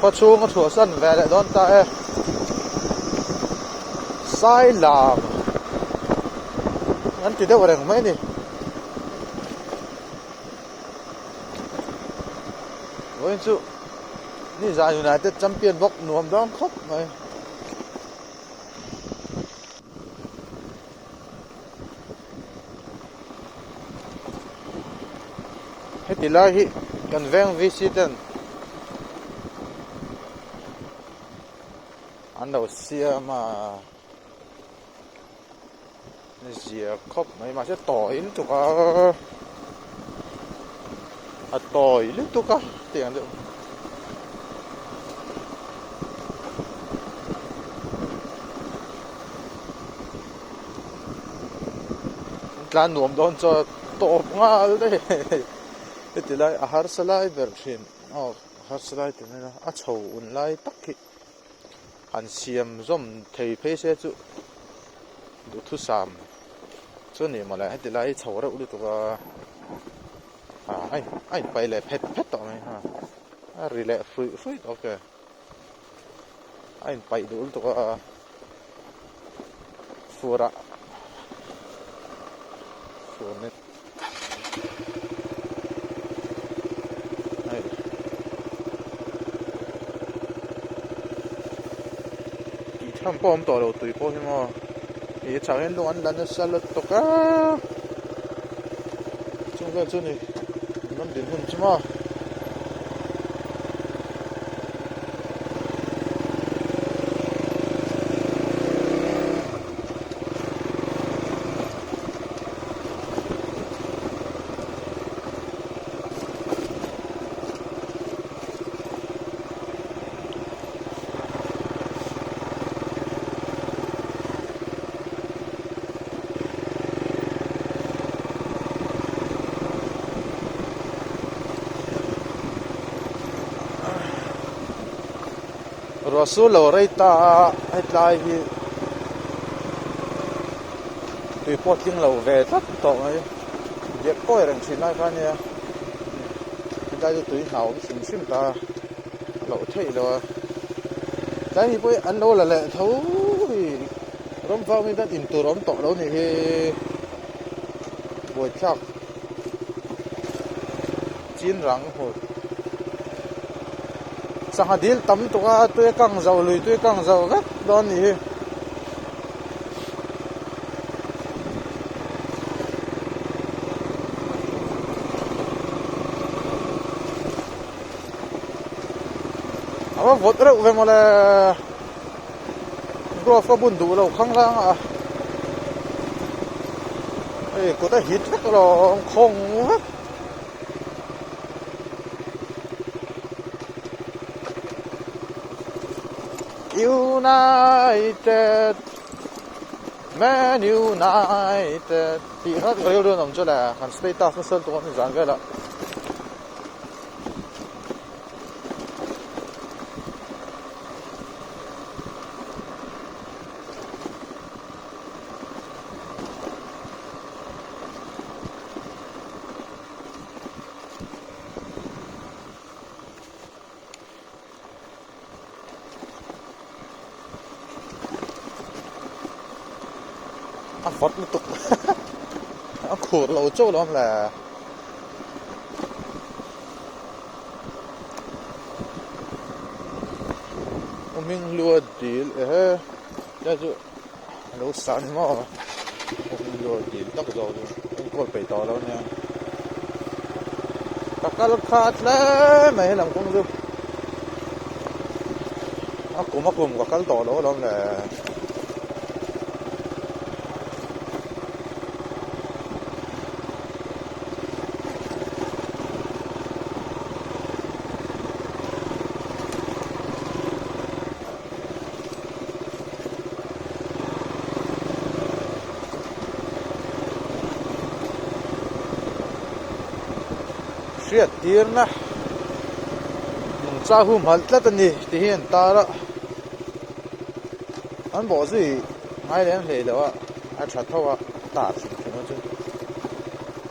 có chú có thua sân về lại đón ta sai làm anh chỉ đâu vào đằng mấy đi với chúนี่จะอยู่ไหนแต่จำเปลี่ยนบอกหน่วมต้องครบไหมให้ติลาฮิกันแวงวิสิตันอันเราเสียมาเสียครบไหมมาจะต่อยหรือตัวก็ต่อยหรือตัวก็เตียงเดียวการหน่วมโดนจะตบง่ายเลยที่ไรอาหารสลายแบบเช่นอาหารสลายตัวนี้นะอาชาวอุ่นไล่ตักขี้อันเสียมร่มเทเพเสจุดูทุสามส่วนนี้มาเลยที่ไรชาวเราดูตัวไอ้ไปเลยเพชรต่อไหมฮะรีเลย์ฟรีโอเคไอ้ไปดูตัวฟัวระส่วนนี้ที่ทำป้อมต่อเราตุยป้อมใช่ไหมที่ชาวเห็นล้วนแล้วนั่นสลัดตกช่วงนั้นช่วงนี้นั่นดินหุ่นใช่ไหมรอสูลเราเรียตาให้ตายที่ตุยพอทิ้งเราเวทัดต่อไงเด็กก้อยแรงสินได้กันเนี่ยได้จะตุยหาวสิมตาเราเท่เลยแต่นี่พวกอันนู้นแหละเท่าร่มฟ้าไม่ได้อินตัวร่มต่อแล้วนี่คือบวชชักจีนหลังหัวสังหารดิลตั้มตัวกังเจ้าลุยตัวกังเจ้าก็โดนนี่เอาว่าวัดเราเวมาเลยกรอบก็บุญดูเราข้างล่างกูได้หิดก็ลองคงUnited Man United ที่นั่นก็เรื่องน้ำจุฬาคันสเตตัสนั่นส่วนตัวนี่จานกันละฟอดมันตกขูดเราโจ้ล้อมแหละมิงลัวดีจะจุเราสั่นมากมิงลัวดีตักจอดูต้องกดไปต่อแล้วเนี่ยตะกัลขาดเลยไม่ให้หลังคงดูมากลุ่มกับกัลต่อแล้วล้อมแหละเสียตีร์นะมึงจ้าหุ่มหัดแล้วตอนนี้ที่เห็นตาละอันบอกสิไม่เลี้ยงเลยแต่ว่าไอ้ชัดเท่าว่าตาสิถึงว่าจน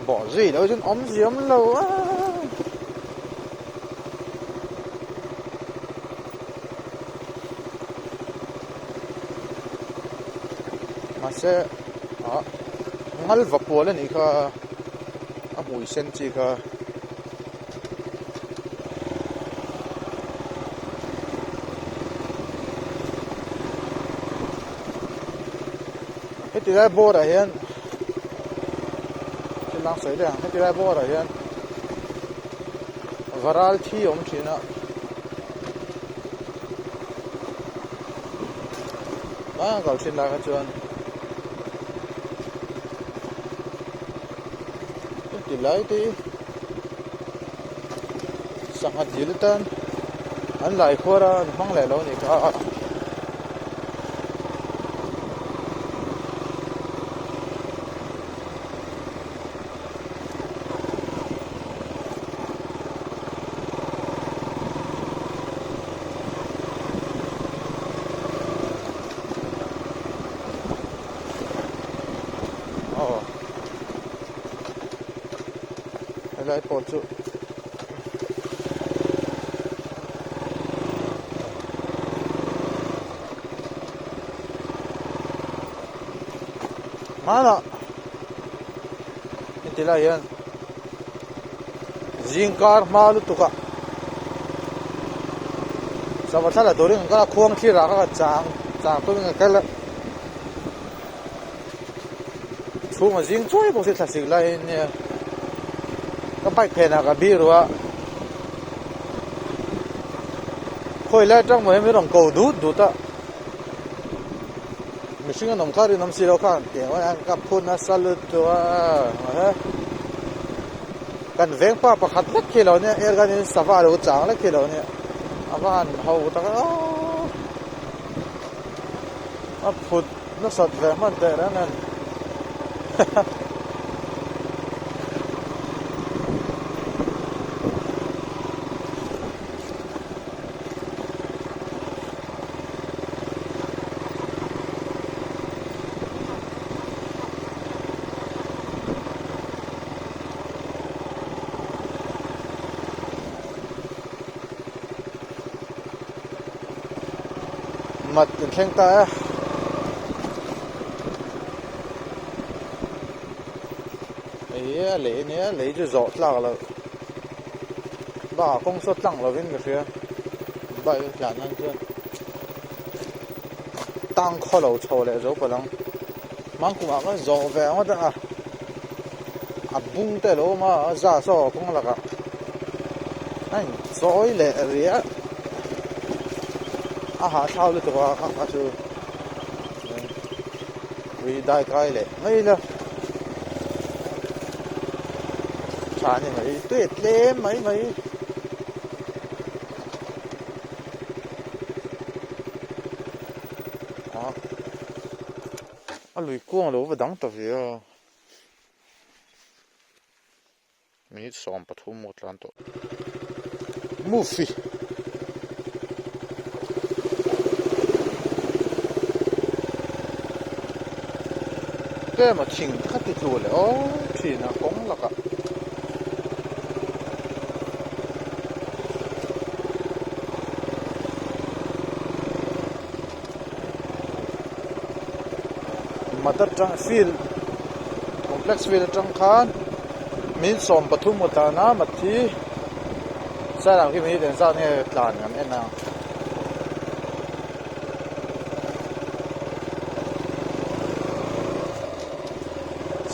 บอกสิแล้วจนอมเสียมแล้ว mà sẽ ngal va pol ani kha a mui sen chi kha hết thì ra bo rồi hiện cái lăng sấy đây hết thì ra bo rồi hiện varal thi om chi na gạo xin là cái chuyện thì lấy thì sang hạt gì tên anh lại khoa ra mang lại lâu nhỉ cả lại bỏ chỗ mà nó thì là hiện riêng car malu tu cả sao mà thà là tôi đừng có khuôn khi ra cái chàng tôi đừng cái là chú mà riêng chơi bông sẽ thật sự là nè cái bike phê nào cái bia rồi khơi lại trong mấy đồng cầu đút á mình xin cái nông khai đi nông xí đâu khác tiền quá anh cái phun nó sálตัวกันเวงป้าประคัดเล็กกิโลเนี่ยกันนี่สภาพรู้จังเล็กกิโลเนี่ยอาบ้านเขาตะกันพูดนักสัตว์เวงมันแต่ละนั่นมัดแข็งตาเหล่เนี่ยเหล่จะจอดหลังแล้วบ้าคงสดหลังเราวิ่งกันเสียบ้าหลานนั่นเพื่อนตั้งข้อเราโชว์เลยจบไปแล้วมันกูมาก็จอดแหวงว่าจะบุ้งแต่เรามาจ่าซ้อคงละกันนั่นซอยเหล่เรียอาหารเช้าเลยตัวก็คือวีได้ใกล้เลยไม่เลยชาเนี่ยไม่ตัวเล็กไม่ลุยกวางเราไปดังตัวเดียวมีสองปฐมหมดแล้วตัวมูฟี่แกมาชิงขัดติดตัวเลยโอ้ที่น่ะกงละกะมาตัดจังฟิลคอมเพล็กซ์ฟิลจังคานมีสองปฐมหมดแล้วนะมาที่ใช่หลังที่มีเดินซ่าเนี่ยกลานกันเอ็นนะ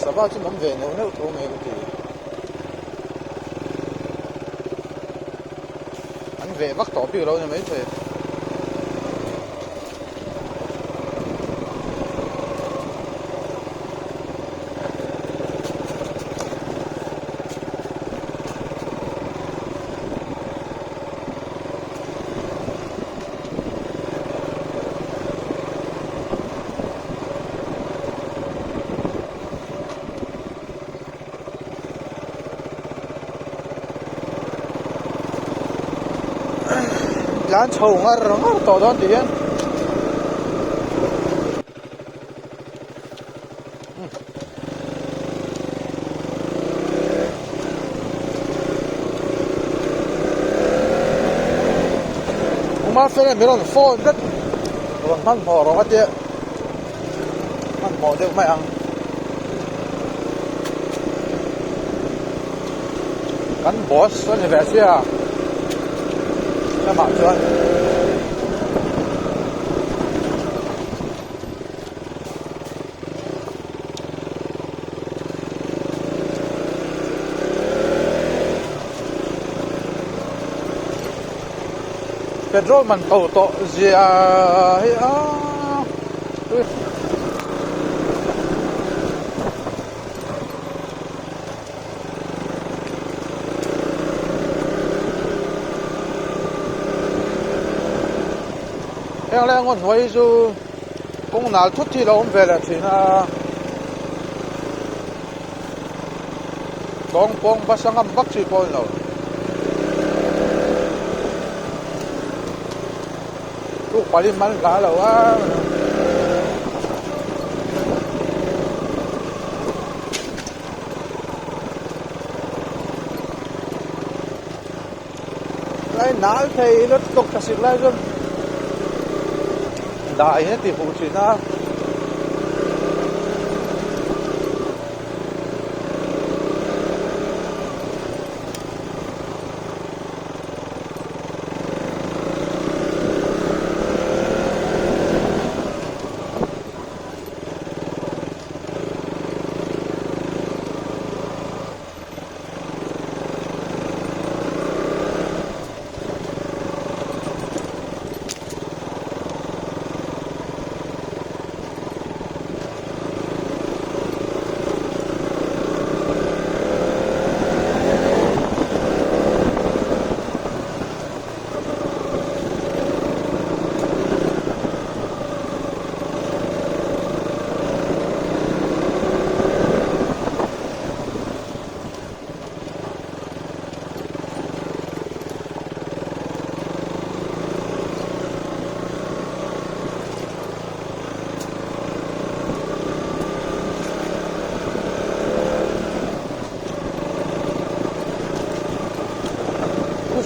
สบายจนน้ำเวนเนี่ยตัวเมย์ก็ดีอันเววักต่อปีเราเนี่ยไม่ใช่ร้านโชว์งานต่อตอนเดียนมาเฟรนไม่รอนโฟนก็วันพันพอรอเดียมัน mỏ được mày ăn cắn boss cho nên về xe các bạn chưa petrol man tàu to gì hay em lại ngon vậy chứ cũng nào chút thì đâu về là thì là bong bong bắt sang âm bắt chỉ coi nào lúc phải mang cả đâu á lại nál thì nó tục cả xịt lại rồi đại hết thì phụ chỉ na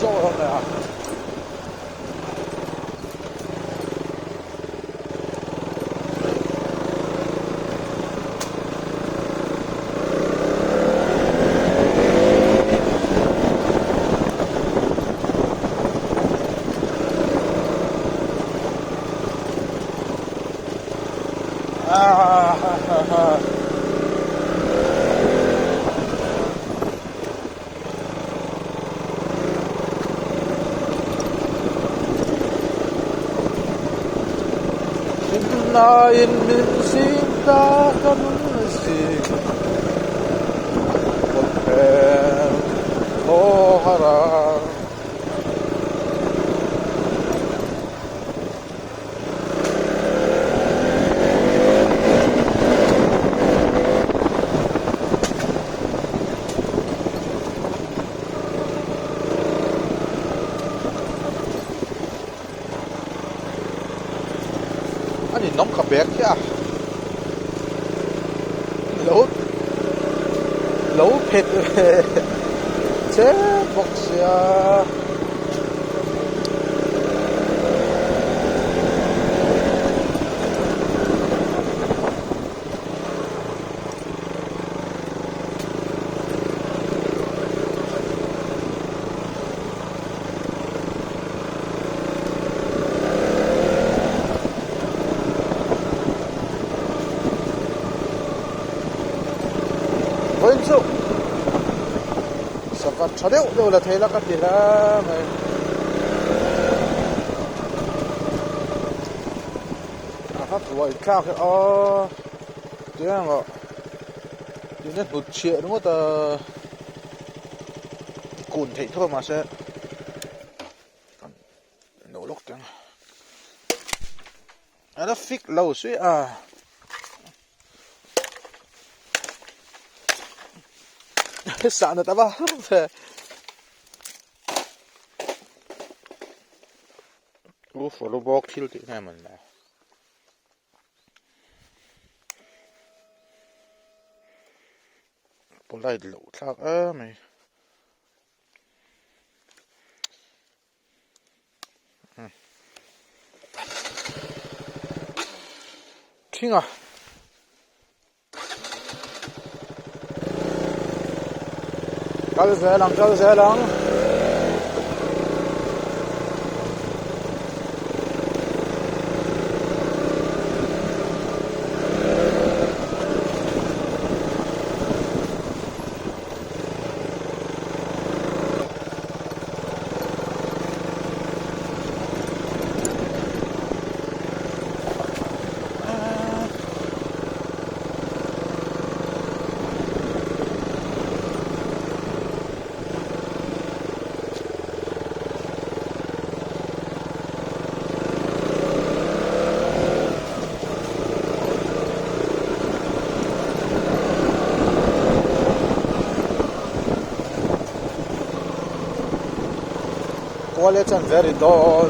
rồi hôm nay in min sinta kansi Volpen Ohara 아니 너무 가볍게 lẩu thịt chết bọc xìa 왼쪽 잠깐 저대로 올라 대라 같디라 아까 좋아 이렇게 그냥 뭐 이제 놓치는 거다 cùn thì thôi mà sẽ nổ lúc tiếng nó fix lâu suy sẵn ta ba follow box kill thì này mình này bộ lại lẩu thác mày Kinh kal ze lang quality and very dull.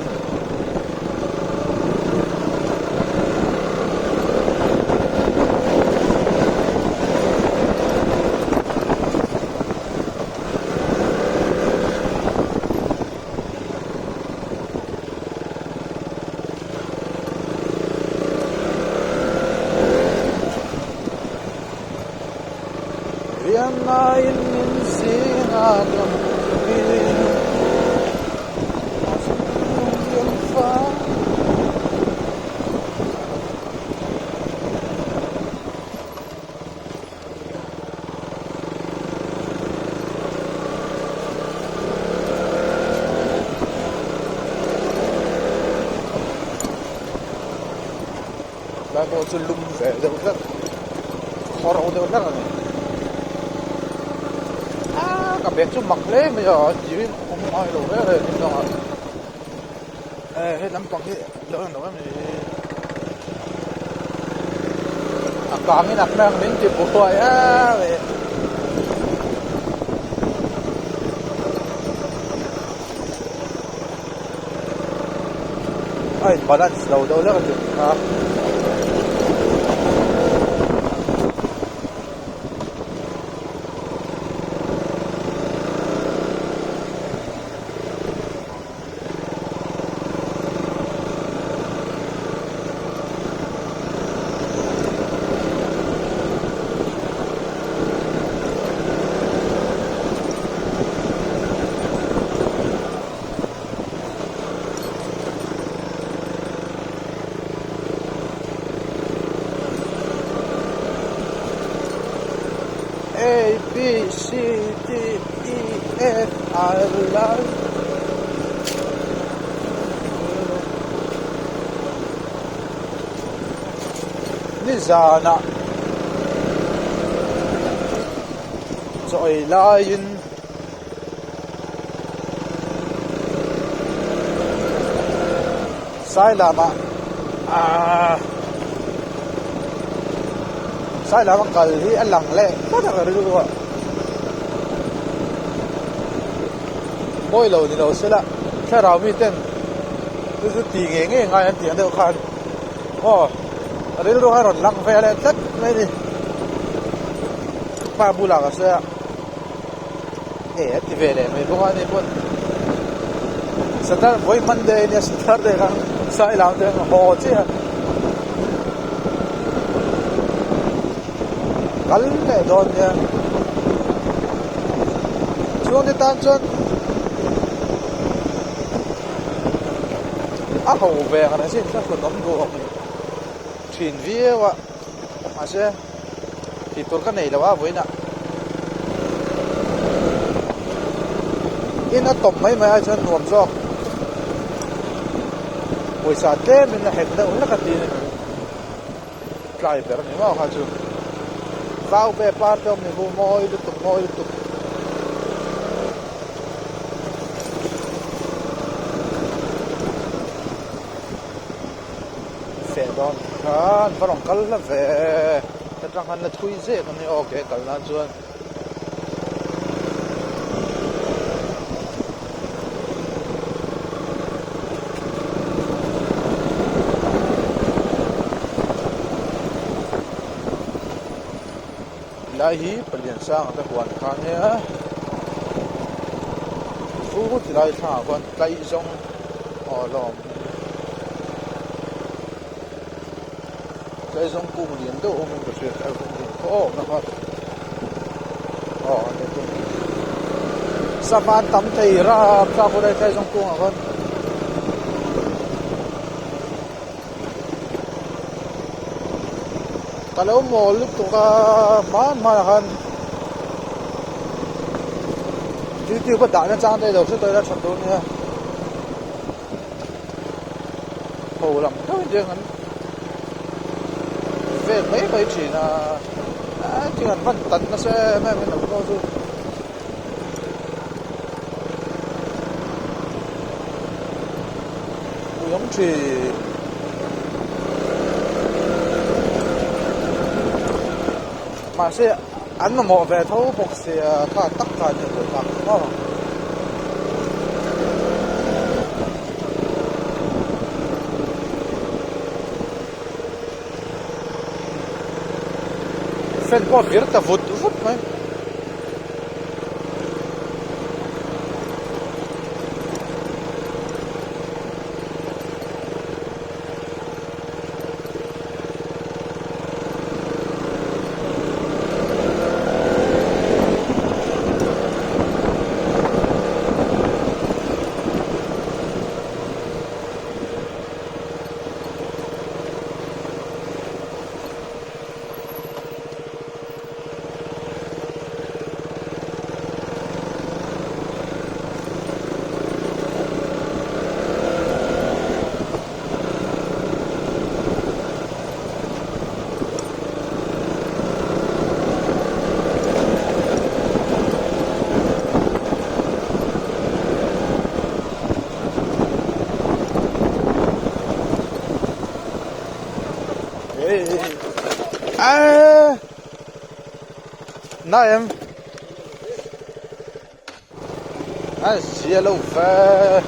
Vienna in sina là bộ chân lung rẻ đâu rất khó đâu đâu rất là này cả biệt chút mặc lễ bây giờ chỉ biết không ai đâu đấy rồi nhưng mà hết lắm bằng cái đỡ là nói mình cả mấy nạp đang đến chụp bộ tuổi á vậy ai balance đâu đâu rất là chụp A, B, C, D, E, F, I love Nizana Joy Lion Sai Lama sai là bằng cờ thì anh lặng lẽ rất là được rồi mỗi lâu thì lâu sẽ là cái rau mi tên cứ tỉ nghe ngay anh tiếng đều khan ở đây đâu hay rồi lặng về lại tất này đi ba bu là cái xe thì về để mấy bữa này buồn start với Monday này start để rằng sai làm thế họ chứ kal le don ya chuan de tan chuan a ho ve kana sin sa ko dom go thin vie wa ma se ti tor ka nei lawa voina ina top mai mai chuan nuam jok poisa te min la het da un la ka ti klai ber ni ma ha chu vào về parte ông này vô môi liên tục phê đón khan phát động call là về cái trang hành là thui dễ cái này ok call là chuan lai hi palian sang ta huan khan he u ti lai tha kon kai zong lom kai zong ku lian do om ko se ka ko na ha ne saman tam thei ra tra ko dai thai jong tung a kon kalau mall tu ka man han YouTube ba da na chang dai lo se dai ra chan do ni ho lam to je ngan về mấy chỉ là chỉ cần văn tấn nó sẽ mấy nó có rồi giống chỉ mà sẽ ăn mà mò về thấu bọc sẽ cả tất cả những người khác đó phên qua viết ta vụt mấy na em xia lâu về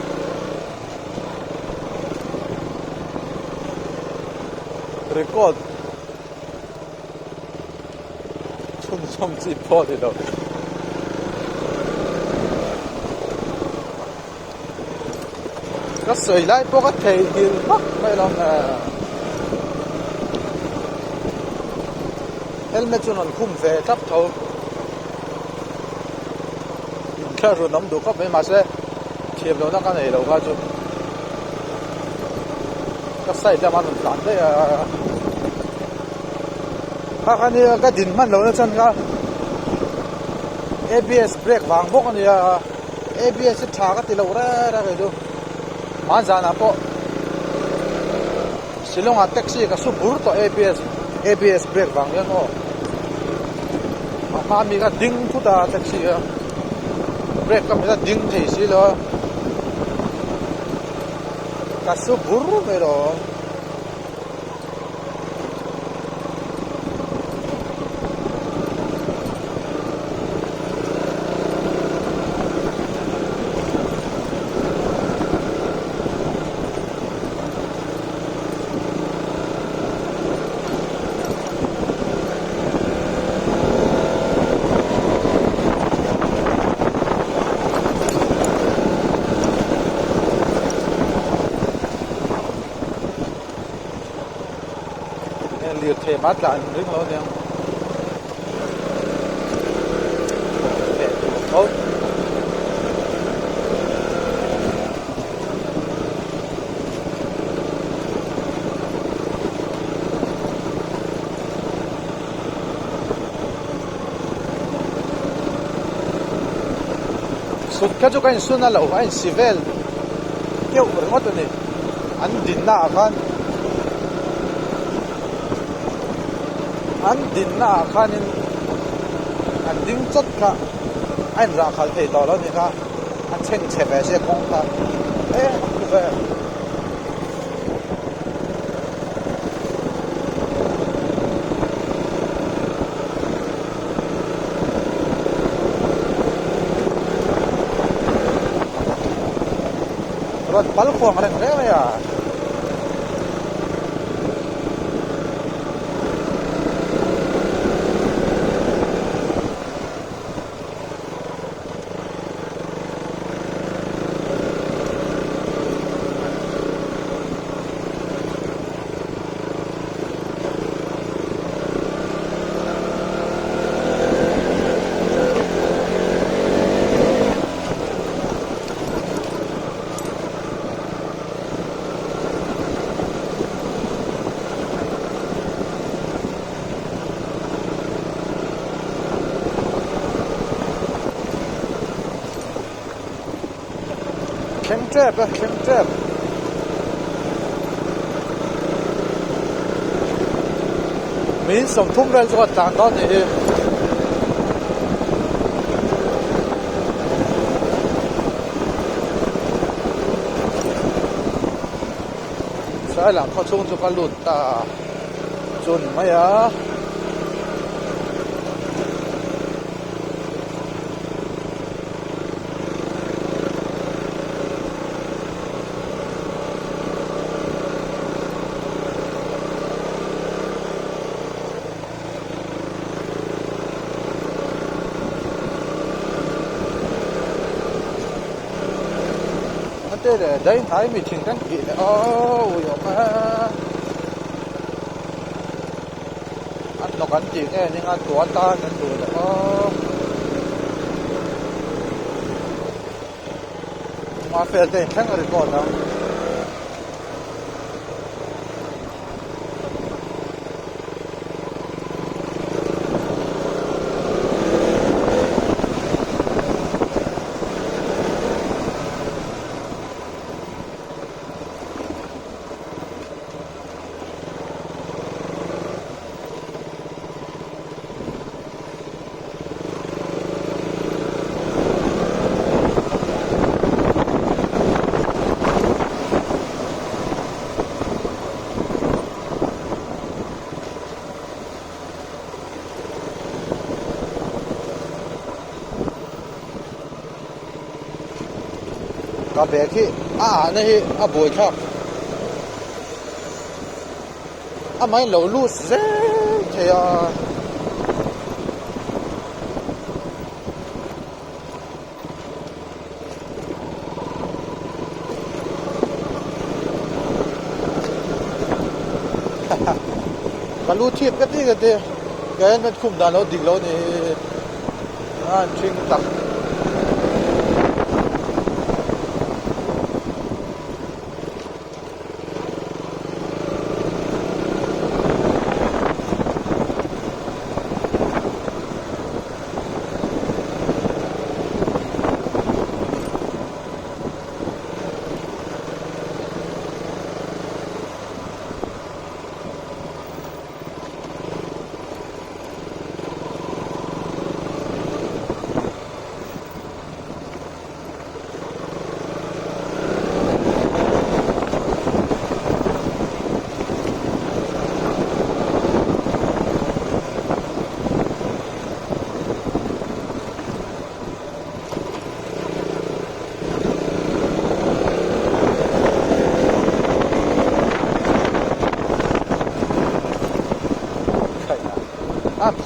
record chung chung chỉ bỏ đi đâu cái sợi lại bỏ cái thầy thì mắc mấy lần helmet cho nó khum về chấp thâu cái rồi nắm được các bên mà sẽ thiệp đâu nó cái này đâu cái chứ cái sai cho mình làm đấy cái này cái đỉnh mình đâu nó chân cái ABS brake vàng bốc này ABS thả cái thì lâu ra cái đó mà ra nào po silong à taxi cái số bur to ABS brake vàng đấy nó mà mình cái đinh thu ta taxi brake cái mình đinh thì xí lo cái số bur này đó liệt thể mát lại nước nó nha tốt sút cái chỗ cái sút là lẩu anh sivel kêu rồi ngót này anh dính na kan anh dính na kan anh dính chất cả anh ra khai thấy đó là gì cả anh chen chè về sẽ công ta ê về rồi bal khoang reng reng này à Cheng trap á, cheng trap. Mình sống thung ra cho tàn đó thì sai làm khó chung cho con lụt ta chun mấy á. Thế để đấy thấy mình chỉnh cái gì ô mà ăn nó ăn gì nghe nhưng ăn của ta nên đủ đó mà phải để thằng người còn đó cà phê khi này buổi khác mấy lẩu lút dễ thì cái lút thiệt cái cái nó không đàn nó đi lâu thì chuyên tập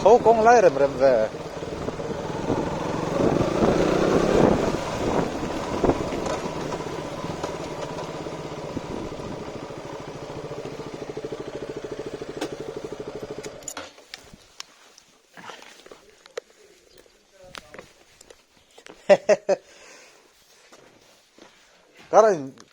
thấu con lái rầm rầm về cái